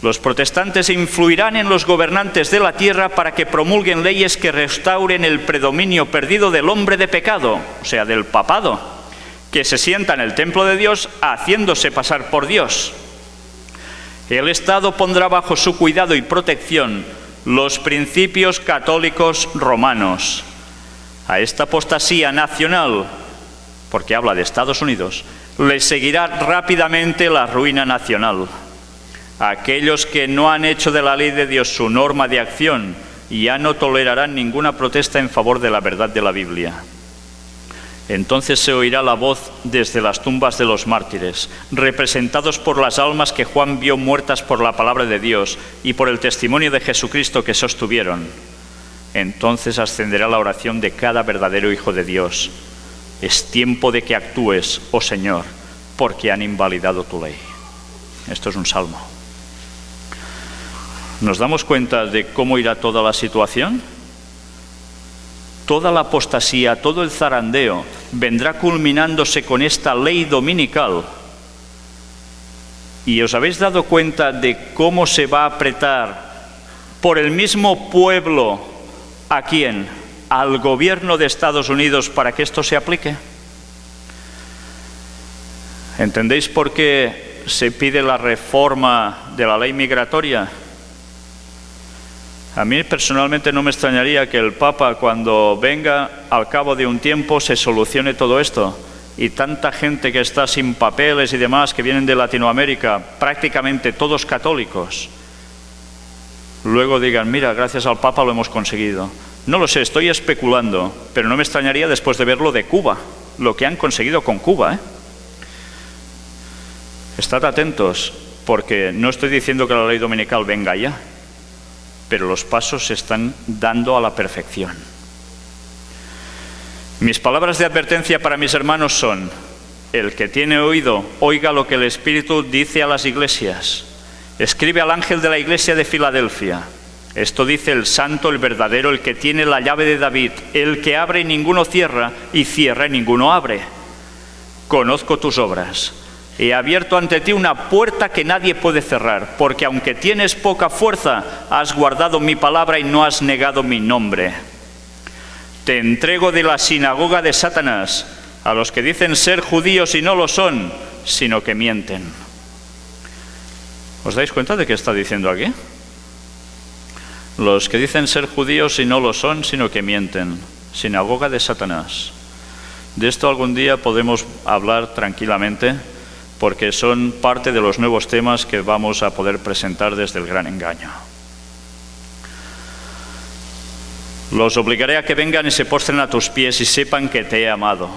Los protestantes influirán en los gobernantes de la tierra para que promulguen leyes que restauren el predominio perdido del hombre de pecado, o sea, del papado, que se sienta en el templo de Dios haciéndose pasar por Dios. El Estado pondrá bajo su cuidado y protección los principios católicos romanos. A esta apostasía nacional, porque habla de Estados Unidos, le seguirá rápidamente la ruina nacional. Aquellos que no han hecho de la ley de Dios su norma de acción ya no tolerarán ninguna protesta en favor de la verdad de la Biblia. Entonces se oirá la voz desde las tumbas de los mártires, representados por las almas que Juan vio muertas por la palabra de Dios y por el testimonio de Jesucristo que sostuvieron. Entonces ascenderá la oración de cada verdadero hijo de Dios. Es tiempo de que actúes, oh Señor, porque han invalidado tu ley. Esto es un salmo. ¿Nos damos cuenta de cómo irá toda la situación? Toda la apostasía, todo el zarandeo, vendrá culminándose con esta ley dominical. ¿Y os habéis dado cuenta de cómo se va a apretar por el mismo pueblo a quién? Al gobierno de Estados Unidos para que esto se aplique. ¿Entendéis por qué se pide la reforma de la ley migratoria? A mí personalmente no me extrañaría que el Papa, cuando venga, al cabo de un tiempo se solucione todo esto. Y tanta gente que está sin papeles y demás, que vienen de Latinoamérica, prácticamente todos católicos, luego digan, mira, gracias al Papa lo hemos conseguido. No lo sé, estoy especulando, pero no me extrañaría después de verlo de Cuba, lo que han conseguido con Cuba, ¿eh? Estad atentos, porque no estoy diciendo que la ley dominical venga ya, pero los pasos se están dando a la perfección. Mis palabras de advertencia para mis hermanos son: el que tiene oído, oiga lo que el Espíritu dice a las iglesias. Escribe al ángel de la iglesia de Filadelfia: esto dice el santo, el verdadero, el que tiene la llave de David, el que abre y ninguno cierra, y cierra y ninguno abre. Conozco tus obras. He abierto ante ti una puerta que nadie puede cerrar, porque aunque tienes poca fuerza, has guardado mi palabra y no has negado mi nombre. Te entrego de la sinagoga de Satanás, a los que dicen ser judíos y no lo son, sino que mienten. ¿Os dais cuenta de qué está diciendo aquí? Los que dicen ser judíos y no lo son, sino que mienten. Sinagoga de Satanás. De esto algún día podemos hablar tranquilamente, porque son parte de los nuevos temas que vamos a poder presentar desde el gran engaño. Los obligaré a que vengan y se postren a tus pies y sepan que te he amado.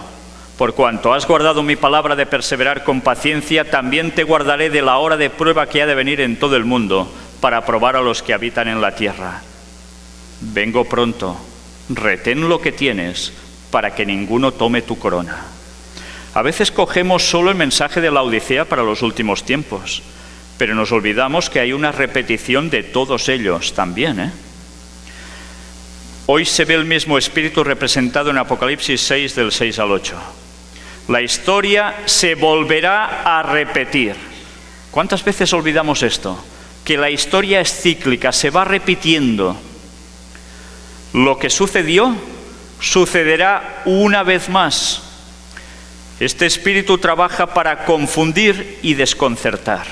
Por cuanto has guardado mi palabra de perseverar con paciencia, también te guardaré de la hora de prueba que ha de venir en todo el mundo, para probar a los que habitan en la tierra. Vengo pronto, retén lo que tienes, para que ninguno tome tu corona. A veces cogemos solo el mensaje de la Odisea para los últimos tiempos, pero nos olvidamos que hay una repetición de todos ellos también, ¿eh? Hoy se ve el mismo espíritu representado en Apocalipsis 6, del 6 al 8. La historia se volverá a repetir. ¿Cuántas veces olvidamos esto? Que la historia es cíclica, se va repitiendo. Lo que sucedió, sucederá una vez más. Este espíritu trabaja para confundir y desconcertar.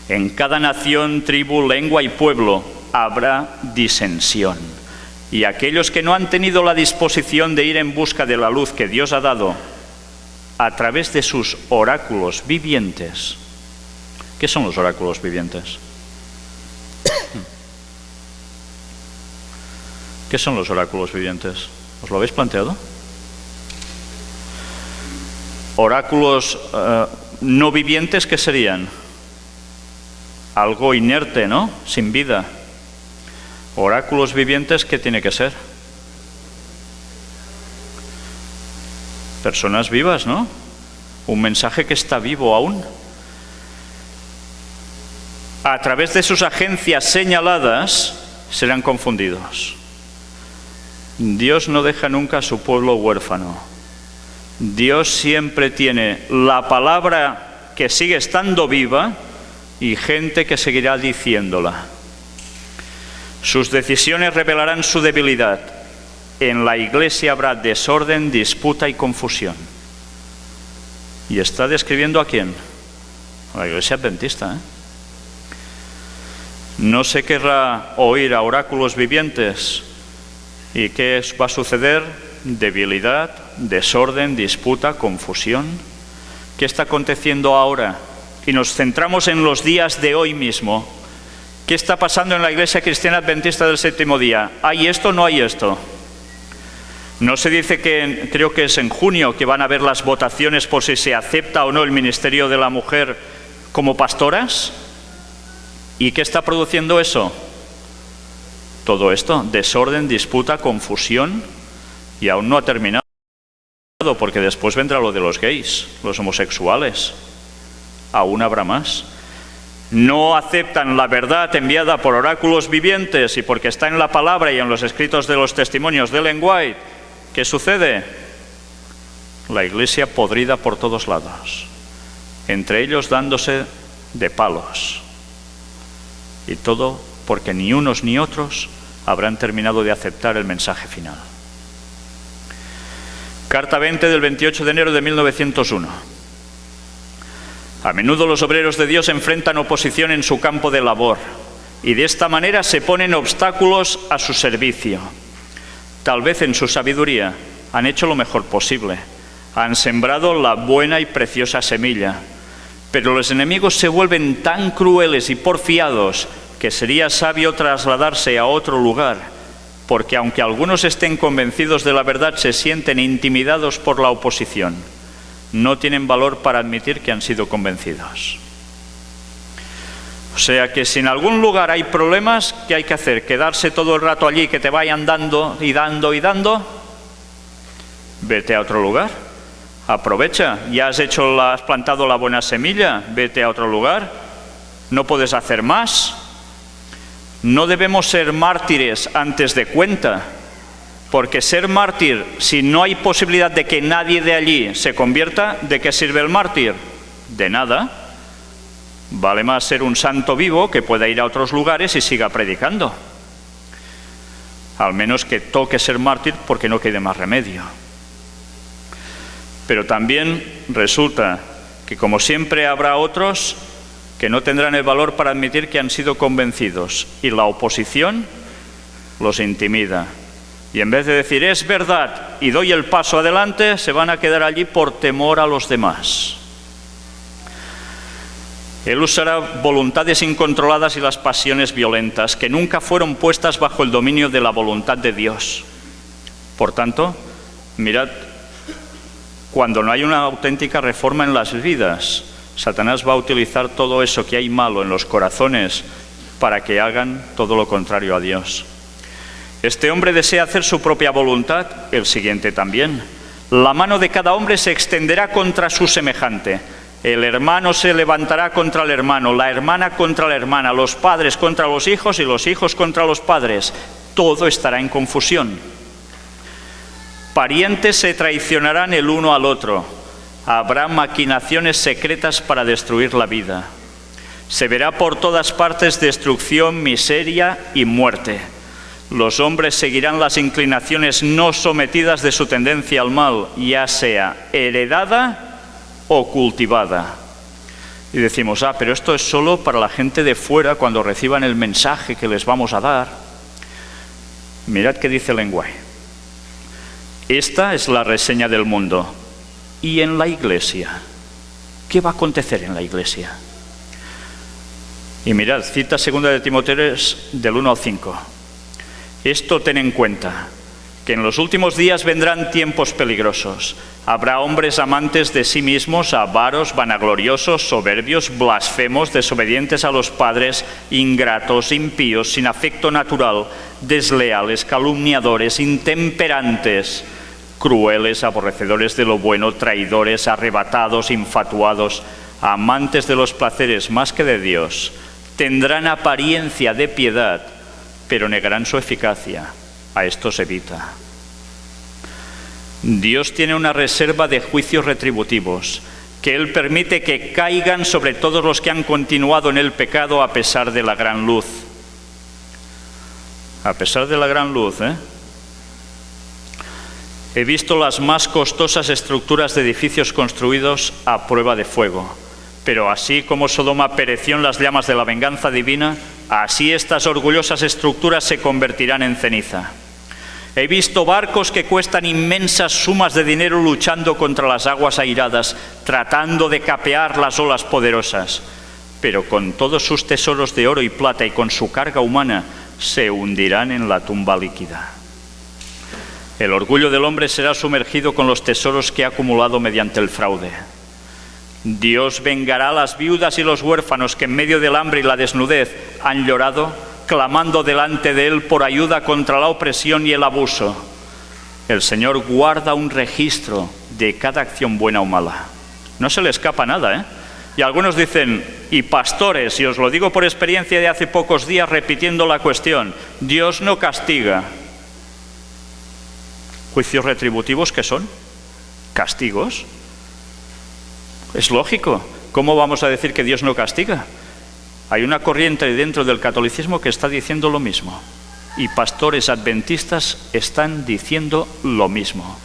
En cada nación, tribu, lengua y pueblo habrá disensión. Y aquellos que no han tenido la disposición de ir en busca de la luz que Dios ha dado a través de sus oráculos vivientes. ¿Qué son los oráculos vivientes? ¿Qué son los oráculos vivientes? ¿Os lo habéis planteado? Oráculos no vivientes, ¿qué serían? Algo inerte, ¿no? Sin vida. Oráculos vivientes, ¿qué tiene que ser? Personas vivas, ¿no? Un mensaje que está vivo aún. A través de sus agencias señaladas serán confundidos. Dios no deja nunca a su pueblo huérfano. Dios siempre tiene la palabra que sigue estando viva y gente que seguirá diciéndola. Sus decisiones revelarán su debilidad. En la iglesia habrá desorden, disputa y confusión. ¿Y está describiendo a quién? A la iglesia adventista, ¿eh? No se querrá oír a oráculos vivientes. ¿Y qué va a suceder? Debilidad, desorden, disputa, confusión. ¿Qué está aconteciendo ahora? Y nos centramos en los días de hoy mismo. ¿Qué está pasando en la Iglesia Cristiana Adventista del Séptimo Día? ¿Hay esto o no hay esto? ¿No se dice que, creo que es en junio, que van a haber las votaciones por si se acepta o no el ministerio de la mujer como pastoras? ¿Y qué está produciendo eso? Todo esto, desorden, disputa, confusión, y aún no ha terminado, porque después vendrá lo de los gays, los homosexuales. Aún habrá más. No aceptan la verdad enviada por oráculos vivientes y porque está en la palabra y en los escritos de los testimonios de Ellen White. ¿Qué sucede? La iglesia podrida por todos lados, entre ellos dándose de palos. Y todo porque ni unos ni otros habrán terminado de aceptar el mensaje final. Carta 20 del 28 de enero de 1901. A menudo los obreros de Dios enfrentan oposición en su campo de labor y de esta manera se ponen obstáculos a su servicio. Tal vez en su sabiduría han hecho lo mejor posible, han sembrado la buena y preciosa semilla, pero los enemigos se vuelven tan crueles y porfiados que sería sabio trasladarse a otro lugar, porque aunque algunos estén convencidos de la verdad, se sienten intimidados por la oposición. No tienen valor para admitir que han sido convencidos. O sea que si en algún lugar hay problemas, ¿qué hay que hacer? ¿Quedarse todo el rato allí, que te vayan dando y dando y dando? Vete a otro lugar. Aprovecha. Ya has plantado la buena semilla. Vete a otro lugar. No puedes hacer más. No debemos ser mártires antes de cuenta. Porque ser mártir, si no hay posibilidad de que nadie de allí se convierta, ¿de qué sirve el mártir? De nada. Vale más ser un santo vivo que pueda ir a otros lugares y siga predicando. Al menos que toque ser mártir porque no quede más remedio. Pero también resulta que, como siempre, habrá otros que no tendrán el valor para admitir que han sido convencidos y la oposición los intimida. Y en vez de decir, es verdad, y doy el paso adelante, se van a quedar allí por temor a los demás. Él usará voluntades incontroladas y las pasiones violentas, que nunca fueron puestas bajo el dominio de la voluntad de Dios. Por tanto, mirad, cuando no hay una auténtica reforma en las vidas, Satanás va a utilizar todo eso que hay malo en los corazones para que hagan todo lo contrario a Dios. Este hombre desea hacer su propia voluntad, el siguiente también. La mano de cada hombre se extenderá contra su semejante. El hermano se levantará contra el hermano, la hermana contra la hermana, los padres contra los hijos y los hijos contra los padres. Todo estará en confusión. Parientes se traicionarán el uno al otro. Habrá maquinaciones secretas para destruir la vida. Se verá por todas partes destrucción, miseria y muerte. Los hombres seguirán las inclinaciones no sometidas de su tendencia al mal, ya sea heredada o cultivada. Y decimos, pero esto es solo para la gente de fuera cuando reciban el mensaje que les vamos a dar. Mirad qué dice el lenguaje. Esta es la reseña del mundo. ¿Y en la iglesia? ¿Qué va a acontecer en la iglesia? Y mirad, cita 2 de Timoteo del 1 al 5. Esto ten en cuenta, que en los últimos días vendrán tiempos peligrosos. Habrá hombres amantes de sí mismos, avaros, vanagloriosos, soberbios, blasfemos, desobedientes a los padres, ingratos, impíos, sin afecto natural, desleales, calumniadores, intemperantes, crueles, aborrecedores de lo bueno, traidores, arrebatados, infatuados, amantes de los placeres más que de Dios. Tendrán apariencia de piedad, pero negarán su eficacia. A estos evita. Dios tiene una reserva de juicios retributivos que Él permite que caigan sobre todos los que han continuado en el pecado a pesar de la gran luz. A pesar de la gran luz, He visto las más costosas estructuras de edificios construidos a prueba de fuego. Pero así como Sodoma pereció en las llamas de la venganza divina, así estas orgullosas estructuras se convertirán en ceniza. He visto barcos que cuestan inmensas sumas de dinero luchando contra las aguas airadas, tratando de capear las olas poderosas. Pero con todos sus tesoros de oro y plata y con su carga humana, se hundirán en la tumba líquida. El orgullo del hombre será sumergido con los tesoros que ha acumulado mediante el fraude. Dios vengará a las viudas y los huérfanos que en medio del hambre y la desnudez han llorado, clamando delante de Él por ayuda contra la opresión y el abuso. El Señor guarda un registro de cada acción buena o mala. No se le escapa nada, Y algunos dicen, y pastores, y os lo digo por experiencia de hace pocos días repitiendo la cuestión, Dios no castiga. ¿Juicios retributivos qué son? ¿Castigos? Es lógico. ¿Cómo vamos a decir que Dios no castiga? Hay una corriente dentro del catolicismo que está diciendo lo mismo. Y pastores adventistas están diciendo lo mismo.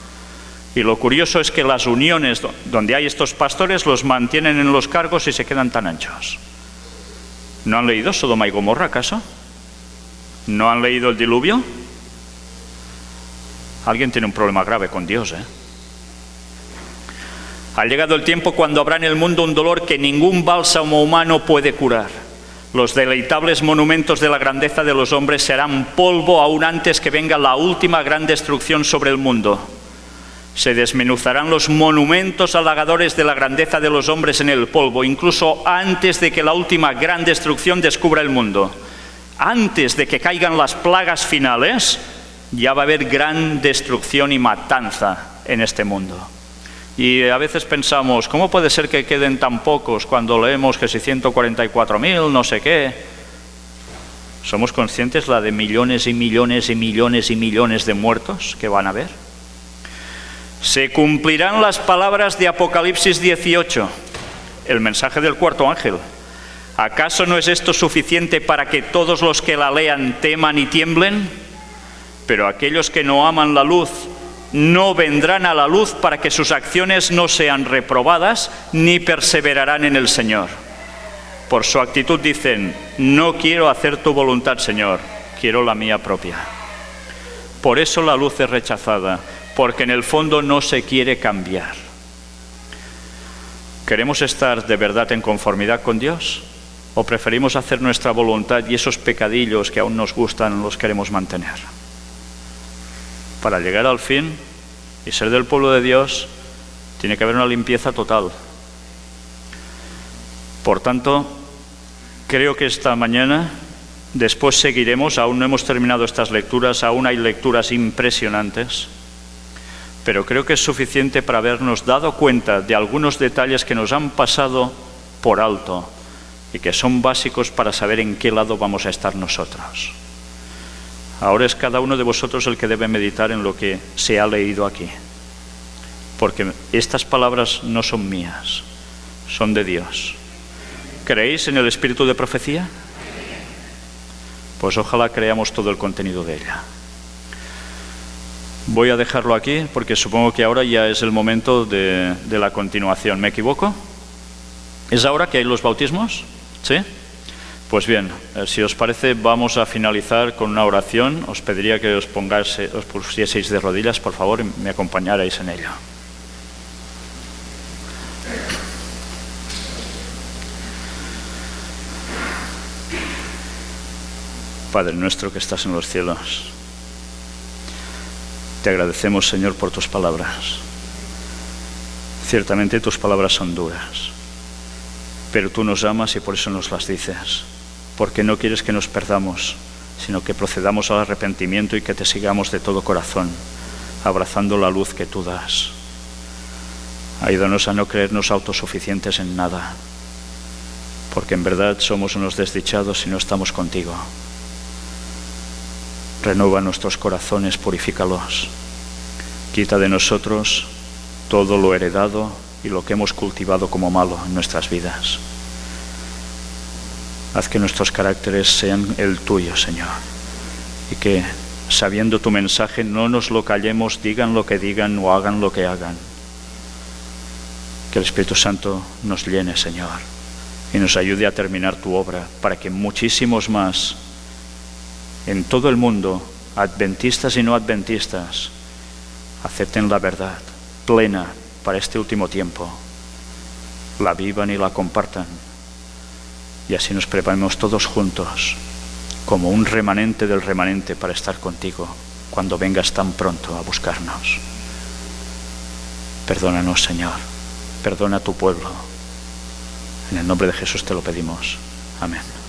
Y lo curioso es que las uniones donde hay estos pastores los mantienen en los cargos y se quedan tan anchos. ¿No han leído Sodoma y Gomorra, acaso? ¿No han leído el diluvio? Alguien tiene un problema grave con Dios, Ha llegado el tiempo cuando habrá en el mundo un dolor que ningún bálsamo humano puede curar. Los deleitables monumentos de la grandeza de los hombres serán polvo aún antes que venga la última gran destrucción sobre el mundo. Se desmenuzarán los monumentos halagadores de la grandeza de los hombres en el polvo, incluso antes de que la última gran destrucción descubra el mundo. Antes de que caigan las plagas finales, ya va a haber gran destrucción y matanza en este mundo. Y a veces pensamos, ¿cómo puede ser que queden tan pocos cuando leemos que si 144.000, no sé qué? ¿Somos conscientes la de millones y millones y millones y millones de muertos que van a haber? Se cumplirán las palabras de Apocalipsis 18, el mensaje del cuarto ángel. ¿Acaso no es esto suficiente para que todos los que la lean teman y tiemblen? Pero aquellos que no aman la luz no vendrán a la luz para que sus acciones no sean reprobadas ni perseverarán en el Señor. Por su actitud dicen, no quiero hacer tu voluntad, Señor, quiero la mía propia. Por eso la luz es rechazada, porque en el fondo no se quiere cambiar. ¿Queremos estar de verdad en conformidad con Dios? ¿O preferimos hacer nuestra voluntad y esos pecadillos que aún nos gustan los queremos mantener? Para llegar al fin y ser del pueblo de Dios, tiene que haber una limpieza total. Por tanto, creo que esta mañana, después seguiremos, aún no hemos terminado estas lecturas, aún hay lecturas impresionantes, pero creo que es suficiente para habernos dado cuenta de algunos detalles que nos han pasado por alto y que son básicos para saber en qué lado vamos a estar nosotros. Ahora es cada uno de vosotros el que debe meditar en lo que se ha leído aquí. porque estas palabras no son mías, son de Dios. ¿Creéis en el espíritu de profecía? Pues ojalá creamos todo el contenido de ella. Voy a dejarlo aquí porque supongo que ahora ya es el momento de la continuación. ¿Me equivoco? ¿Es ahora que hay los bautismos? ¿Sí? Pues bien, si os parece, vamos a finalizar con una oración. Os pediría que os pusieseis de rodillas, por favor, y me acompañarais en ello. Padre nuestro que estás en los cielos, te agradecemos, Señor, por tus palabras. Ciertamente tus palabras son duras, pero tú nos amas y por eso nos las dices, porque no quieres que nos perdamos, sino que procedamos al arrepentimiento y que te sigamos de todo corazón, abrazando la luz que tú das. Ayúdanos a no creernos autosuficientes en nada, porque en verdad somos unos desdichados si no estamos contigo. Renueva nuestros corazones, purifícalos. Quita de nosotros todo lo heredado y lo que hemos cultivado como malo en nuestras vidas. Haz que nuestros caracteres sean el tuyo, Señor, y que, sabiendo tu mensaje, no nos lo callemos, digan lo que digan o hagan lo que hagan. Que el Espíritu Santo nos llene, Señor, y nos ayude a terminar tu obra, para que muchísimos más en todo el mundo, adventistas y no adventistas, acepten la verdad plena para este último tiempo, la vivan y la compartan, y así nos preparemos todos juntos como un remanente del remanente para estar contigo cuando vengas tan pronto a buscarnos. Perdónanos, Señor, perdona a tu pueblo. En el nombre de Jesús te lo pedimos. Amén.